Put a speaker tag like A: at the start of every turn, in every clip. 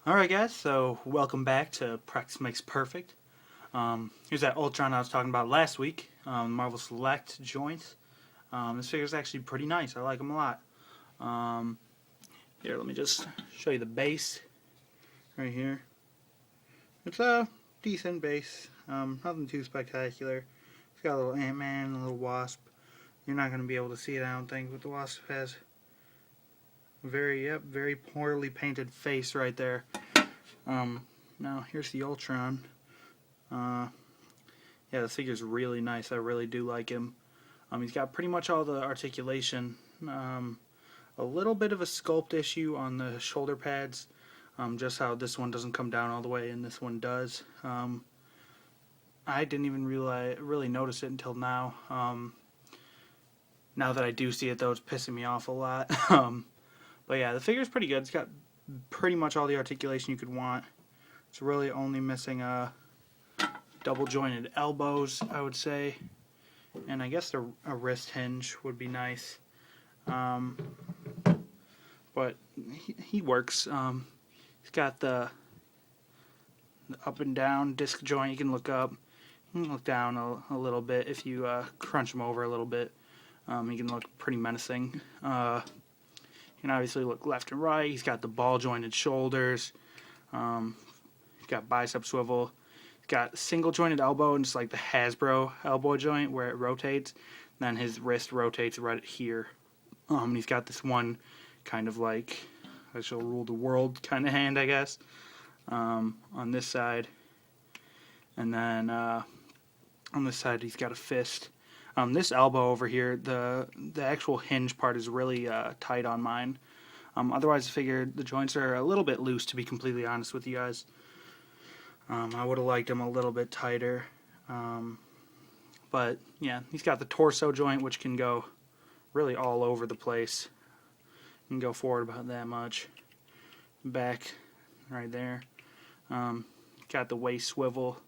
A: Alright guys, so welcome back to Practice Makes Perfect. Here's that Ultron I was talking about last week, Marvel Select joints. This figure is actually pretty nice, I like them a lot. Here, let me just show you the base right here. It's a decent base, nothing too spectacular. It's got a little Ant-Man and a little Wasp. You're not going to be able to see it, I don't think, but the Wasp has a very poorly painted face right there. Now here's the Ultron. Yeah, the figure's really nice. I really do like him. He's got pretty much all the articulation. A little bit of a sculpt issue on the shoulder pads. Just how this one doesn't come down all the way and this one does. I didn't even really notice it until now. Now that I do see it though, it's pissing me off a lot. But yeah, the figure's pretty good. It's got pretty much all the articulation you could want. It's really only missing double jointed elbows, I would say, and I guess a wrist hinge would be nice. But he works. He's got the up and down disc joint. You can look up. You can look down a little bit if you crunch him over a little bit. He can look pretty menacing. You can obviously look left and right. He's got the ball jointed shoulders. He's got bicep swivel. He's got single jointed elbow and just like the Hasbro elbow joint where it rotates. And then his wrist rotates right here. And he's got this one kind of like I shall rule the world kind of hand, I guess, on this side. And then on this side he's got a fist. This elbow over here, the actual hinge part is really tight on mine. Otherwise, I figured the joints are a little bit loose, to be completely honest with you guys. I would have liked them a little bit tighter. But, yeah, he's got the torso joint, which can go really all over the place. You can go forward about that much. Back, right there. Got the waist swivel.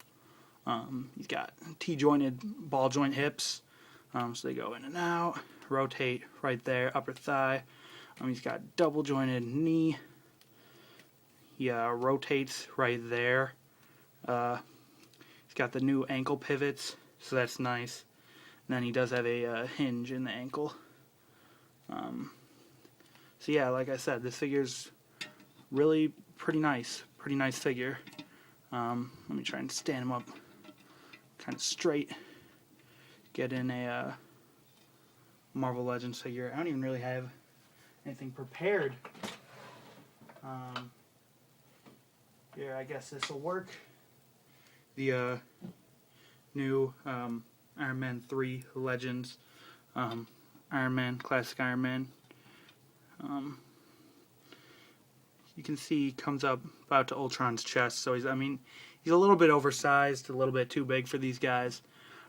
A: He's got T-jointed ball joint hips. So they go in and out, rotate right there, upper thigh. He's got double jointed knee. He rotates right there. He's got the new ankle pivots, so that's nice. And then he does have a hinge in the ankle. So yeah, like I said, this figure's really pretty nice figure. Let me try and stand him up kind of straight. Get in a Marvel Legends figure. I don't even really have anything prepared. Here, I guess this will work. The new Iron Man 3 Legends. Iron Man, classic Iron Man. You can see he comes up about to Ultron's chest. So he's a little bit oversized, a little bit too big for these guys.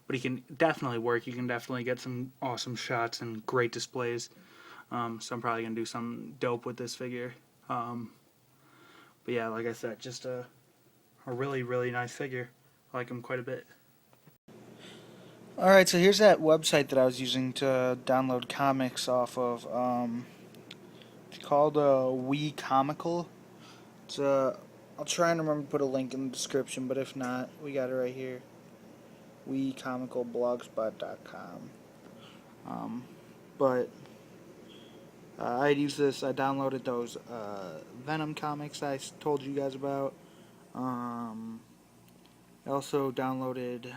A: But he can definitely work. You can definitely get some awesome shots and great displays. So I'm probably going to do something dope with this figure. But yeah, like I said, just a really nice figure. I like him quite a bit. Alright, so here's that website that I was using to download comics off of. It's called We Comical. It's I'll try and remember to put a link in the description, but if not, we got it right here. WeComicalBlogspot.com. But I'd use this. I downloaded those Venom comics I told you guys about. I also downloaded,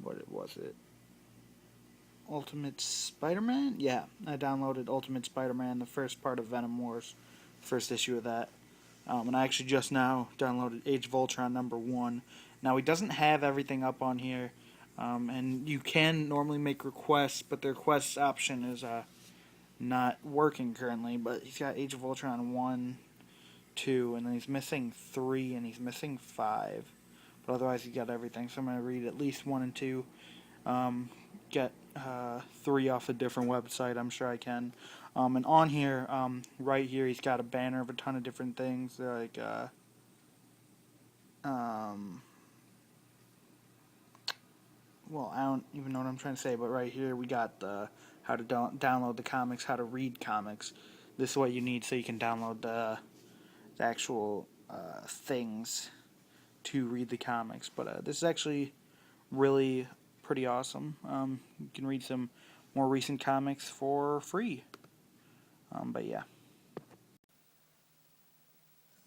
A: what was it? Ultimate Spider-Man? Yeah, I downloaded Ultimate Spider-Man, the first part of Venom Wars, first issue of that. And I actually just now downloaded Age of Ultron #1. Now, he doesn't have everything up on here, and you can normally make requests, but the requests option is not working currently. But he's got Age of Ultron 1, 2, and then he's missing 3, and he's missing 5. But otherwise, he's got everything. So I'm going to read at least 1 and 2. Get 3 off a different website, I'm sure I can. And on here, right here, he's got a banner of a ton of different things, like, well, I don't even know what I'm trying to say, but right here we got the how to download the comics, how to read comics. This is what you need so you can download the the actual things to read the comics. But this is actually really pretty awesome. You can read some more recent comics for free. But yeah.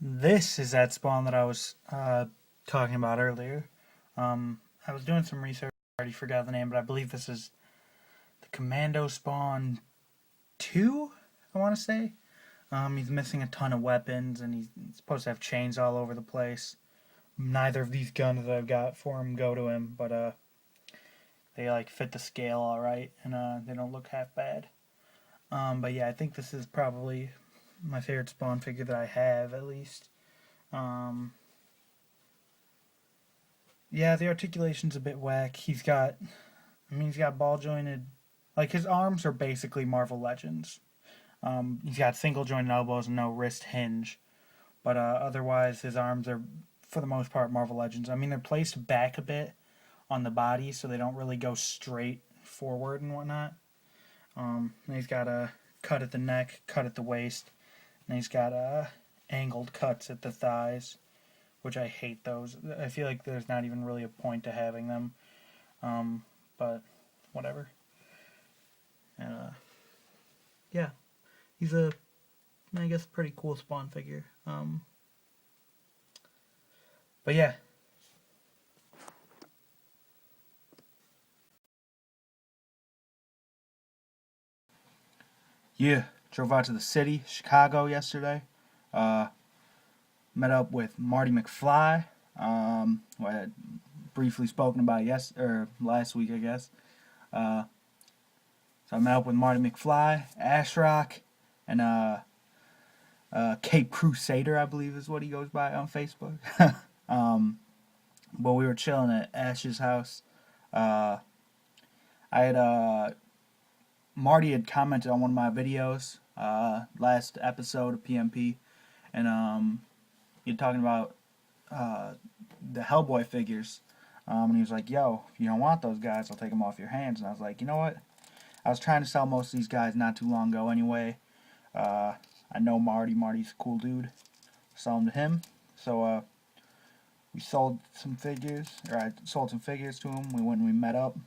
A: This is that spawn that I was talking about earlier. I was doing some research. I already forgot the name, but I believe this is the Commando Spawn 2, I want to say. He's missing a ton of weapons, and he's supposed to have chains all over the place. Neither of these guns that I've got for him go to him, but they like fit the scale all right, and they don't look half bad. But yeah, I think this is probably my favorite Spawn figure that I have, at least. Yeah, the articulation's a bit whack. He's got ball jointed, like his arms are basically Marvel Legends. He's got single jointed elbows and no wrist hinge, but otherwise his arms are, for the most part, Marvel Legends. I mean, they're placed back a bit on the body, so they don't really go straight forward and whatnot. And he's got a cut at the neck, cut at the waist, and he's got angled cuts at the thighs, which I hate those. I feel like there's not even really a point to having them, but whatever. And yeah, he's a, I guess, pretty cool Spawn figure. But yeah. Yeah, drove out to the city, Chicago, yesterday. Met up with Marty McFly, who I had briefly spoken about last week, I guess. So I met up with Marty McFly, Ash Rock, and Cape Crusader, I believe is what he goes by on Facebook. But we were chilling at Ash's house. Marty had commented on one of my videos, last episode of P.M.P, and you're talking about the Hellboy figures, and he was like, yo, if you don't want those guys, I'll take them off your hands. And I was like, you know what, I was trying to sell most of these guys not too long ago anyway. I know Marty's a cool dude, sell them to him. So we sold some figures, or I sold some figures to him. We went and we met up,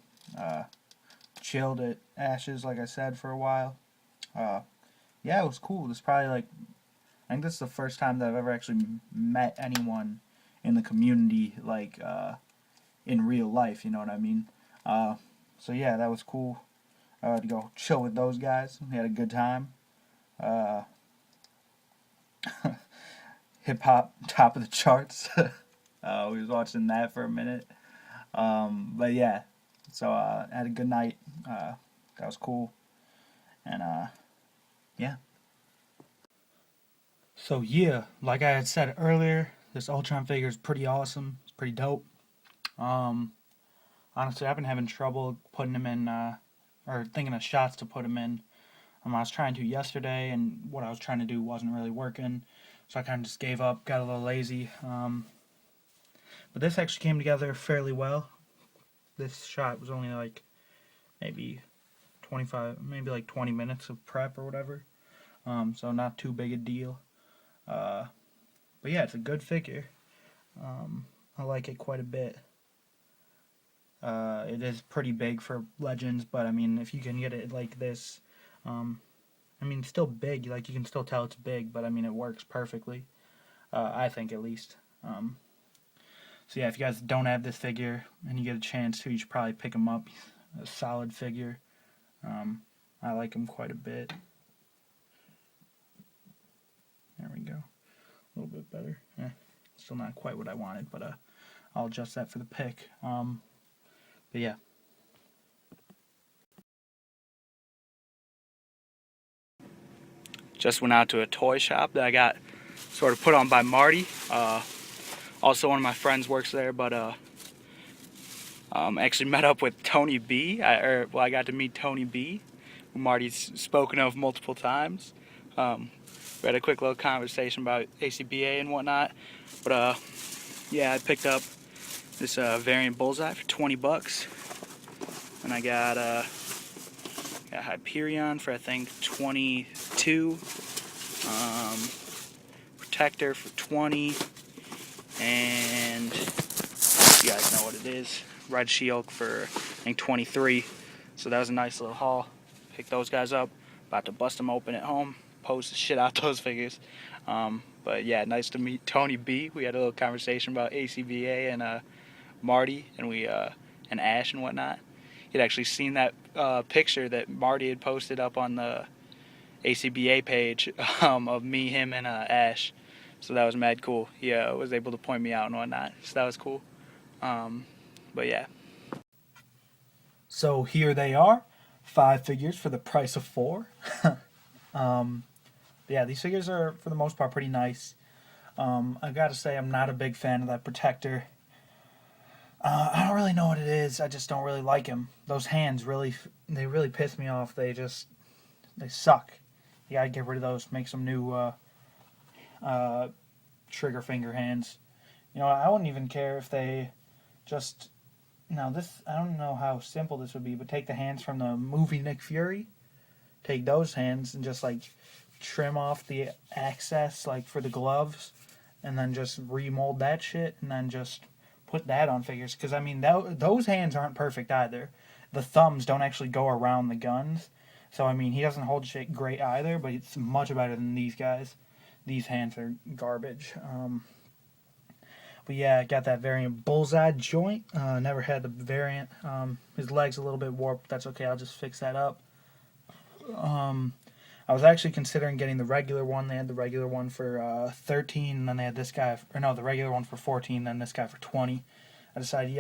A: chilled at Ash's, like I said, for a while. Yeah, it was cool. It's probably like, I think this is the first time that I've ever actually met anyone in the community, like, in real life, you know what I mean? So yeah, that was cool. I had to go chill with those guys. We had a good time. Hip hop, top of the charts. We was watching that for a minute. But yeah, so I had a good night. That was cool. And yeah. So yeah, like I had said earlier, this Ultron figure is pretty awesome. It's pretty dope. Honestly, I've been having trouble putting him in, or thinking of shots to put him in. I was trying to yesterday, and what I was trying to do wasn't really working, so I kind of just gave up, got a little lazy. But this actually came together fairly well. This shot was only like maybe 20 minutes of prep or whatever. So not too big a deal. But yeah, it's a good figure. I like it quite a bit. It is pretty big for Legends, but I mean, if you can get it like this, I mean, it's still big. Like, you can still tell it's big, but I mean, it works perfectly. I think, at least. So yeah, if you guys don't have this figure and you get a chance to, you should probably pick him up. He's a solid figure. I like him quite a bit. There we go. A little bit better. Still not quite what I wanted, but I'll adjust that for the pick. But yeah. Just went out to a toy shop that I got sort of put on by Marty. Also, one of my friends works there, but actually met up with Tony B. I got to meet Tony B, who Marty's spoken of multiple times. We had a quick little conversation about ACBA and whatnot. But yeah, I picked up this variant Bullseye for $20, and I got Hyperion for I think $22. For protector for 20, and you guys know what it is. Red She-Hulk for, I think, 23. So that was a nice little haul. Picked those guys up. About to bust them open at home. Pose the shit out those figures. But yeah, nice to meet Tony B. We had a little conversation about ACBA and Marty and Ash and whatnot. He'd actually seen that picture that Marty had posted up on the ACBA page of me, him, and Ash. So that was mad cool. He was able to point me out and whatnot. So that was cool. But yeah.
B: So here they are, 5 figures for the price of 4. Yeah, these figures are, for the most part, pretty nice. I gotta say, I'm not a big fan of that protector. I don't really know what it is. I just don't really like him. Those hands they really piss me off. They suck. You gotta get rid of those. Make some new trigger finger hands. You know, I wouldn't even care if they just... Now this, I don't know how simple this would be, but take the hands from the movie Nick Fury. Take those hands and just like trim off the access like for the gloves, and then just remold that shit, and then just put that on figures. Because I mean, those hands aren't perfect either. The thumbs don't actually go around the guns, so I mean, he doesn't hold shit great either. But it's much better than these guys. These hands are garbage. But yeah, I got that variant Bullseye joint. Never had the variant. His leg's a little bit warped. That's okay. I'll just fix that up. I was actually considering getting the regular one. They had the regular one for 13, and then they had this guy, the regular one for 14, then this guy for 20. I decided,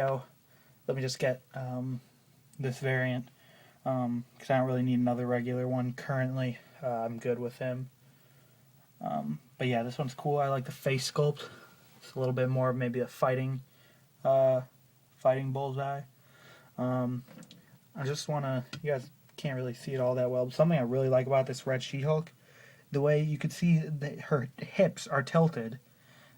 B: let me just get this variant, because I don't really need another regular one currently. I'm good with him. But yeah, this one's cool. I like the face sculpt. It's a little bit more of maybe a fighting Bullseye. I just want to, you guys can't really see it all that well, but something I really like about this Red She-Hulk, the way you can see that her hips are tilted.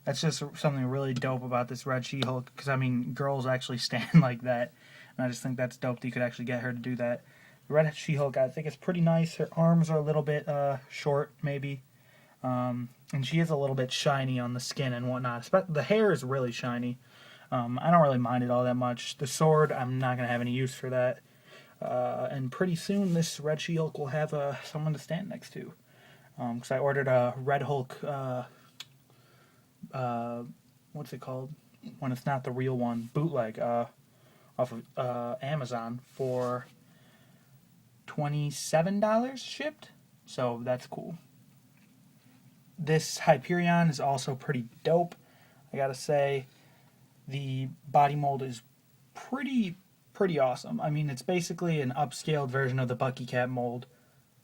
B: That's just something really dope about this Red She-Hulk, because I mean, girls actually stand like that, and I just think that's dope that you could actually get her to do that. The Red She-Hulk, I think it's pretty nice. Her arms are a little bit short, maybe. And she is a little bit shiny on the skin and whatnot. The hair is really shiny. I don't really mind it all that much. The sword, I'm not going to have any use for that. And pretty soon this Red She-Hulk will have someone to stand next to. Because I ordered a Red Hulk, what's it called? When it's not the real one, bootleg, off of Amazon for $27 shipped. So that's cool. This Hyperion is also pretty dope. I gotta say, the body mold is pretty awesome. I mean, it's basically an upscaled version of the Bucky Cat mold,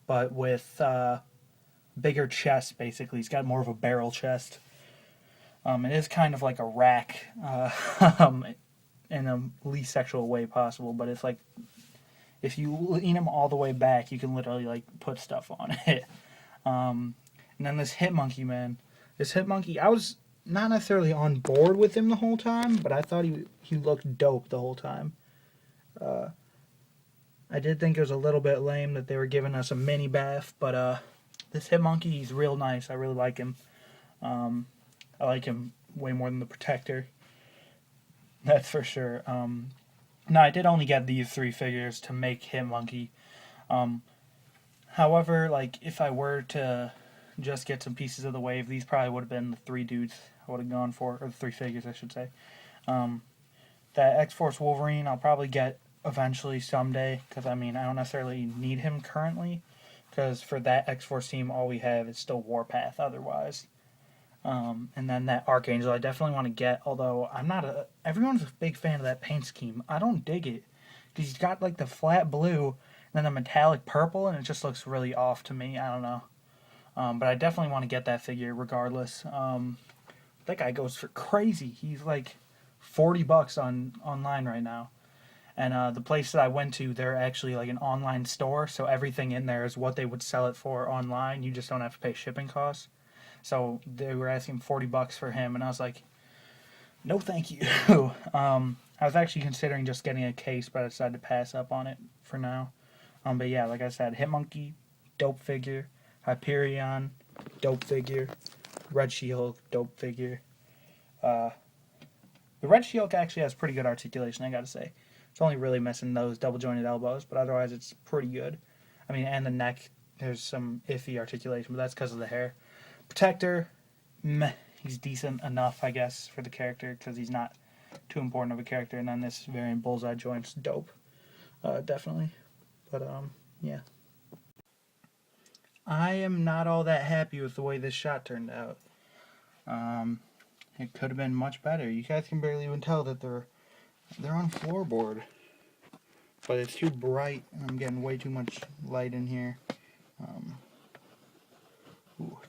B: but with bigger chest, basically. He's got more of a barrel chest. It is kind of like a rack in the least sexual way possible, but it's like, if you lean him all the way back, you can literally like put stuff on it. And then this Hitmonkey, man. This Hitmonkey, I was not necessarily on board with him the whole time, but I thought he looked dope the whole time. I did think it was a little bit lame that they were giving us a mini bath, but this Hitmonkey, he's real nice. I really like him. I like him way more than the Protector. That's for sure. No, I did only get these 3 figures to make Hitmonkey. However, like, if I were to just get some pieces of the wave, these probably would have been the 3 dudes I would have gone for, or the 3 figures, I should say. That X-Force Wolverine I'll probably get eventually someday, because I mean, I don't necessarily need him currently, because for that X-Force team, all we have is still Warpath otherwise. And then that Archangel I definitely want to get, although everyone's a big fan of that paint scheme. I don't dig it, because he's got like the flat blue, and then the metallic purple, and it just looks really off to me. I don't know. But I definitely want to get that figure regardless. That guy goes for crazy. He's like $40 online right now. And the place that I went to, they're actually like an online store, so everything in there is what they would sell it for online. You just don't have to pay shipping costs. So they were asking $40 for him, and I was like, no thank you. I was actually considering just getting a case, but I decided to pass up on it for now. But yeah, like I said, Hitmonkey, dope figure. Hyperion, dope figure. Red She-Hulk, dope figure. The Red She-Hulk actually has pretty good articulation, I gotta say. It's only really missing those double jointed elbows, but otherwise it's pretty good. I mean, and the neck, there's some iffy articulation, but that's because of the hair. Protector, meh, he's decent enough, I guess, for the character, because he's not too important of a character. And then this variant Bullseye joint's dope, definitely. But yeah, I am not all that happy with the way this shot turned out. It could have been much better. You guys can barely even tell that they're on floorboard, but it's too bright. I'm getting way too much light in here.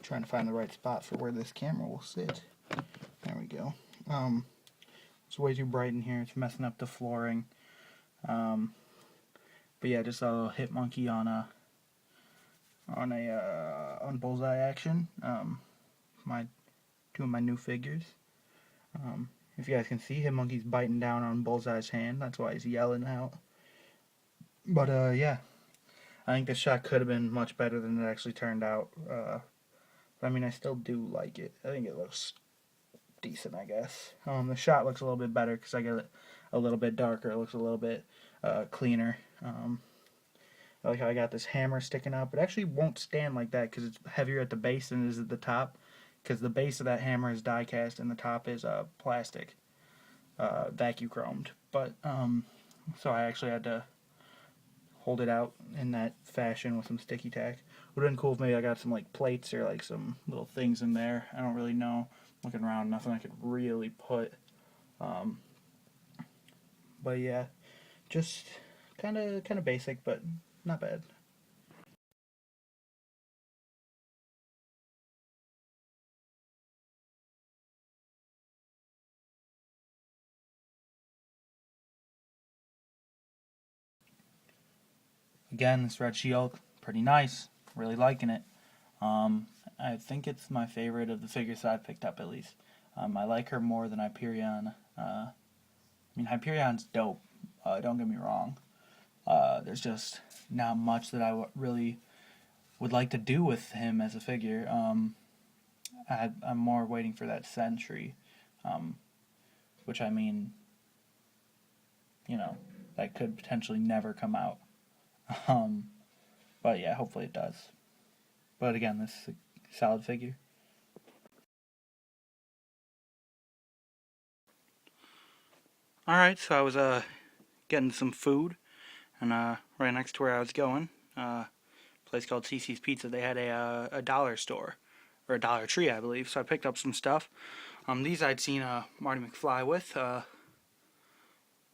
B: Trying to find the right spot for where this camera will sit. There we go. It's way too bright in here. It's messing up the flooring. But yeah, just a little hit monkey on Bullseye action. Two of my new figures. If you guys can see, him monkey's biting down on Bullseye's hand. That's why he's yelling out. But yeah, I think this shot could have been much better than it actually turned out. But I mean, I still do like it. I think it looks decent, I guess. The shot looks a little bit better because I get it a little bit darker. It looks a little bit cleaner. I like how I got this hammer sticking up. It actually won't stand like that because it's heavier at the base than it is at the top. Because the base of that hammer is die cast and the top is plastic, vacuum chromed. But so I actually had to hold it out in that fashion with some sticky tack. Would have been cool if maybe I got some like plates or like some little things in there. I don't really know. Looking around, nothing I could really put. But yeah, just kind of basic, but not bad. Again, this Red She-Hulk, pretty nice. Really liking it. I think it's my favorite of the figures that I've picked up, at least. I like her more than Hyperion. I mean, Hyperion's dope. Don't get me wrong. There's just not much that I really would like to do with him as a figure. I'm more waiting for that Sentry, which I mean, that could potentially never come out. But yeah, hopefully it does. But again, this is a solid figure.
A: Alright, so I was getting some food, and right next to where I was going, a place called CC's Pizza, they had a dollar store, or a Dollar Tree, I believe, so I picked up some stuff. These I'd seen Marty McFly with.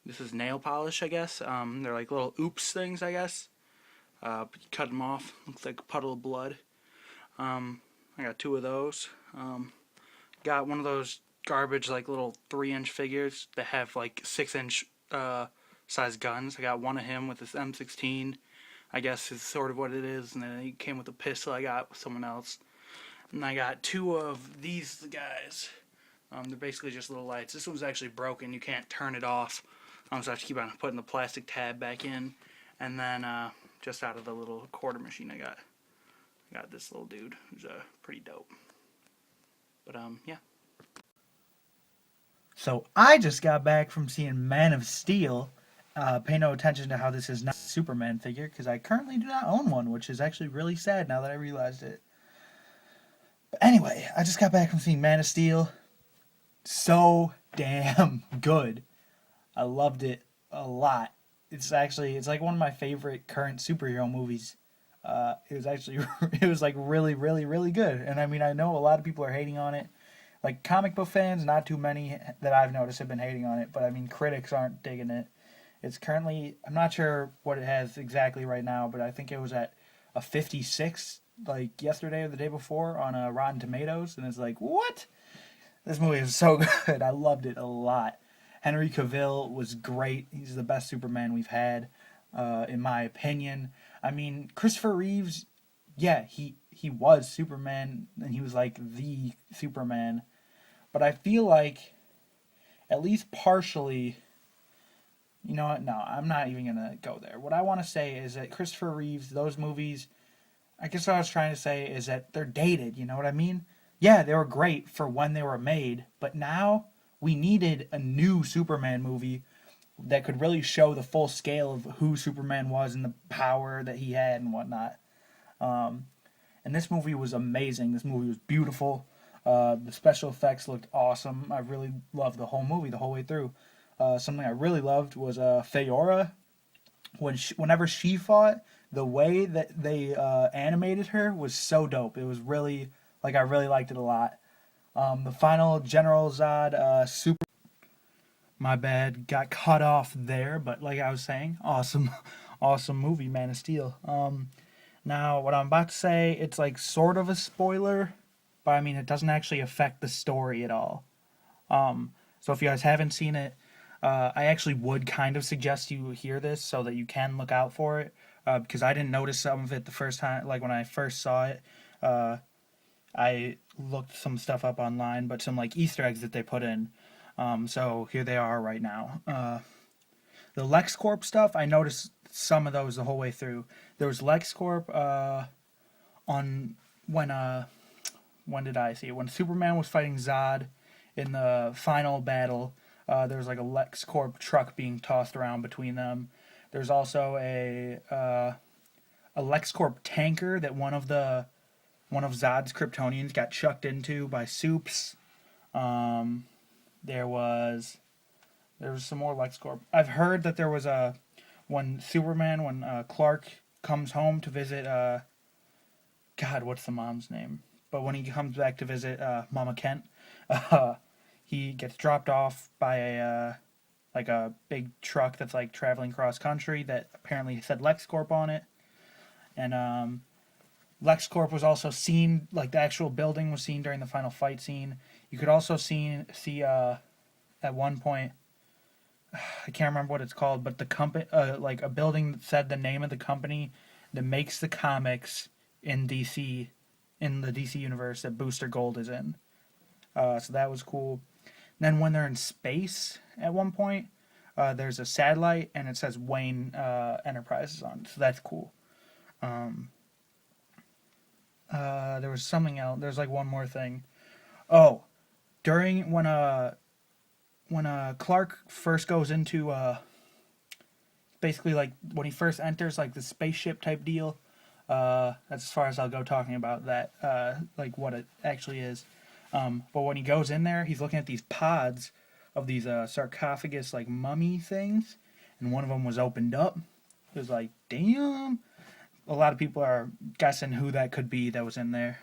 A: This is nail polish, I guess. They're like little oops things, I guess. But you cut them off, looks like a puddle of blood. I got two of those. Got one of those garbage, like little 3-inch figures that have like 6-inch size guns. I got one of him with this M16, I guess is sort of what it is. And then he came with a pistol I got with someone else. And I got two of these guys. They're basically just little lights. This one's actually broken. You can't turn it off. So I have to keep on putting the plastic tab back in. And then just out of the little quarter machine I got this little dude who's pretty dope. But yeah.
B: So I just got back from seeing Man of Steel. Pay no attention to how this is not a Superman figure because I currently do not own one, which is actually really sad now that I realized it. But anyway, I just got back from seeing Man of Steel. So damn good. I loved it a lot. It's like one of my favorite current superhero movies. It was like really, really, really good. And I mean, I know a lot of people are hating on it. Like comic book fans, not too many that I've noticed have been hating on it. But I mean, critics aren't digging it. It's currently, I'm not sure what it has exactly right now, but I think it was at a 56 like yesterday or the day before on Rotten Tomatoes. And it's like, what? This movie is so good. I loved it a lot. Henry Cavill was great. He's the best Superman we've had, in my opinion. I mean, Christopher Reeves, yeah, he was Superman, and he was like the Superman. But I feel like, at least partially, you know what? No, I'm not even going to go there. What I want to say is that Christopher Reeves, those movies, I guess what I was trying to say is that they're dated, you know what I mean? yeah, they were great for when they were made, but now we needed a new Superman movie that could really show the full scale of who Superman was and the power that he had and whatnot. And this movie was amazing. This movie was beautiful. The special effects looked awesome. I really loved the whole movie the whole way through. Something I really loved was Feora. Whenever she fought, the way that they animated her was so dope. It was really like I really liked it a lot. The final General Zod super. My bad, got cut off there, but like I was saying, awesome, awesome movie, Man of Steel. Now what I'm about to say, it's like sort of a spoiler, but I mean it doesn't actually affect the story at all. So if you guys haven't seen it, I actually would kind of suggest you hear this so that you can look out for it, because I didn't notice some of it the first time, like when I first saw it. I looked some stuff up online, but some like Easter eggs that they put in. So here they are right now. The LexCorp stuff, I noticed some of those the whole way through. There was LexCorp on when did I see it? When Superman was fighting Zod in the final battle. There was like a LexCorp truck being tossed around between them. There's also a LexCorp tanker that one of Zod's Kryptonians got chucked into by Soups. There was some more LexCorp. I've heard that there was when Clark comes home to visit God, what's the mom's name? But when he comes back to visit Mama Kent, he gets dropped off by a big truck that's like traveling cross country that apparently said LexCorp on it, and LexCorp was also seen, like the actual building was seen during the final fight scene. You could also see at one point, I can't remember what it's called, but the company, like a building that said the name of the company that makes the comics in DC, in the DC universe that Booster Gold is in. So that was cool. And then when they're in space at one point, there's a satellite and it says Wayne Enterprises on it, so that's cool. There was something else. There's like one more thing. Oh, during when Clark first goes into basically like when he first enters like the spaceship type deal. That's as far as I'll go talking about that. Like what it actually is. But when he goes in there, he's looking at these pods of these sarcophagus like mummy things, and one of them was opened up. It was like, damn. A lot of people are guessing who that could be that was in there.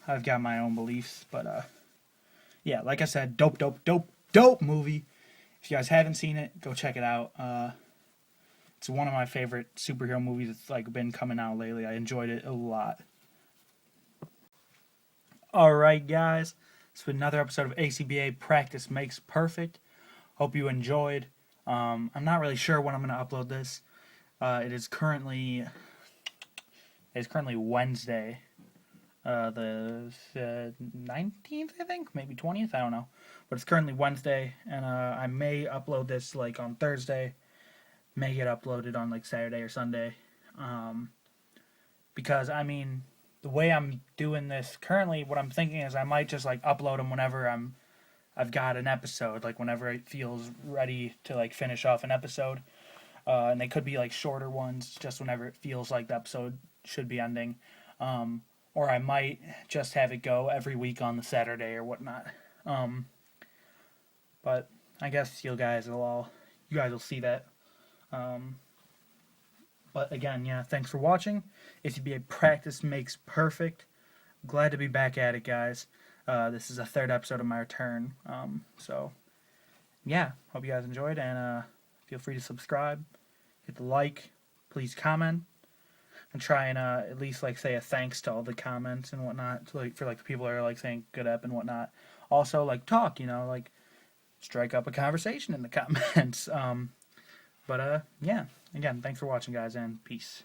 B: I've got my own beliefs, but yeah, like I said, dope movie. If you guys haven't seen it, go check it out. It's one of my favorite superhero movies that's like been coming out lately. I enjoyed it a lot. All right, guys, it's been another episode of ACBA Practice Makes Perfect. Hope you enjoyed. I'm not really sure when I'm going to upload this. It is currently Wednesday, the 19th, I think, maybe 20th, I don't know. But it's currently Wednesday, and I may upload this like on Thursday, may get uploaded on like Saturday or Sunday. Because, I mean, the way I'm doing this currently, what I'm thinking is I might just like upload them whenever I've got an episode, like whenever it feels ready to like finish off an episode. And they could be like shorter ones, just whenever it feels like the episode should be ending. Or I might just have it go every week on the Saturday or whatnot. But I guess you guys will see that. But again, yeah, thanks for watching. ACBA Practice Makes Perfect. Glad to be back at it, guys. This is the third episode of my return. So, yeah, hope you guys enjoyed, and feel free to subscribe, hit the like, please comment, and try and at least like say a thanks to all the comments and whatnot, for the people that are like saying good ep and whatnot. Also, like talk, like strike up a conversation in the comments. But yeah, again, thanks for watching, guys, and peace.